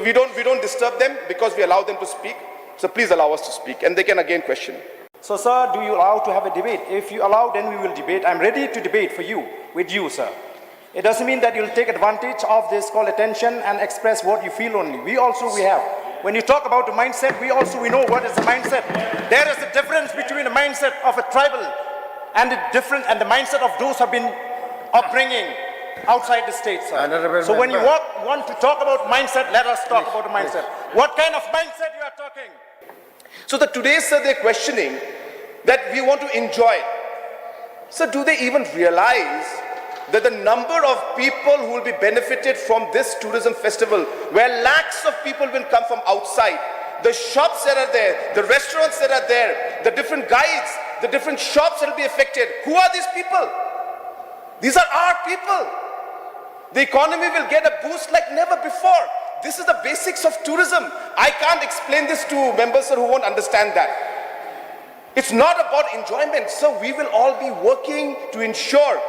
We don't disturb them because we allow them to speak. So please allow us to speak, and they can again question. So, sir, do you allow to have a debate? If you allow, then we will debate. I'm ready to debate with you, sir. It doesn't mean that you'll take advantage of this call attention and express what you feel only. We have. When you talk about the mindset, we know what is the mindset. There is a difference between the mindset of a tribal and the mindset of those who have been upbringing outside the state, sir. So when you want to talk about mindset, let us talk about the mindset. What kind of mindset you are talking? So today, sir, they're questioning that we want to enjoy. So do they even realize that the number of people who will be benefited from this tourism festival, where lakhs of people will come from outside, the shops that are there, the restaurants that are there, the different guides, the different shops that will be affected. Who are these people? These are our people. The economy will get a boost like never before. This is the basics of tourism. I can't explain this to members, sir, who won't understand that. It's not about enjoyment. So we will all be working to ensure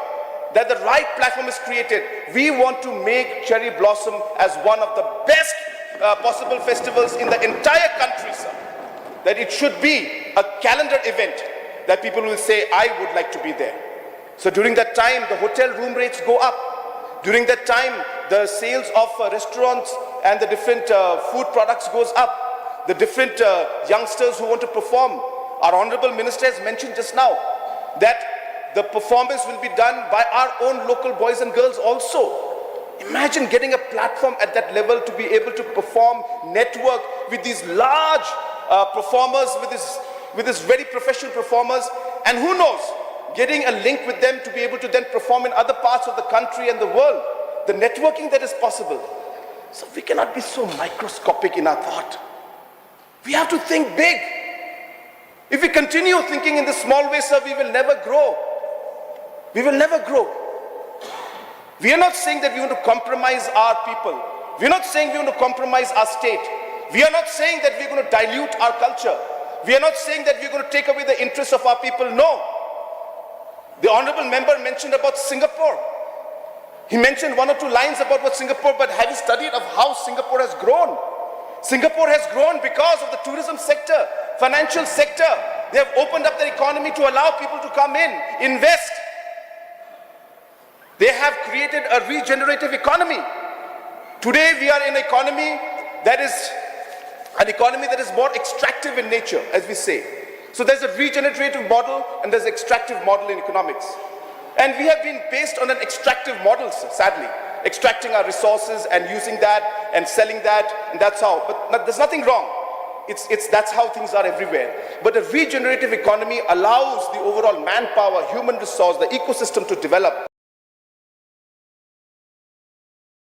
that the right platform is created. We want to make Cherry Blossom as one of the best possible festivals in the entire country, sir. That it should be a calendar event that people will say, I would like to be there. So during that time, the hotel room rates go up. During that time, the sales of restaurants and the different food products goes up. The different youngsters who want to perform. Our Honorable Minister has mentioned just now that the performance will be done by our own local boys and girls also. Imagine getting a platform at that level to be able to perform, network with these large performers, with these very professional performers, and who knows, getting a link with them to be able to then perform in other parts of the country and the world. The networking that is possible. So we cannot be so microscopic in our thought. We have to think big. If we continue thinking in the small way, sir, we will never grow. We will never grow. We are not saying that we want to compromise our people. We are not saying we want to compromise our state. We are not saying that we are going to dilute our culture. We are not saying that we are going to take away the interests of our people. No. The honorable member mentioned about Singapore. He mentioned one or two lines about what Singapore, but have you studied of how Singapore has grown? Singapore has grown because of the tourism sector, financial sector. They have opened up their economy to allow people to come in, invest. They have created a regenerative economy. Today we are in an economy that is more extractive in nature, as we say. So there's a regenerative model and there's an extractive model in economics. And we have been based on an extractive model, sadly. Extracting our resources and using that and selling that, and that's how. But there's nothing wrong. That's how things are everywhere. But a regenerative economy allows the overall manpower, human resource, the ecosystem to develop.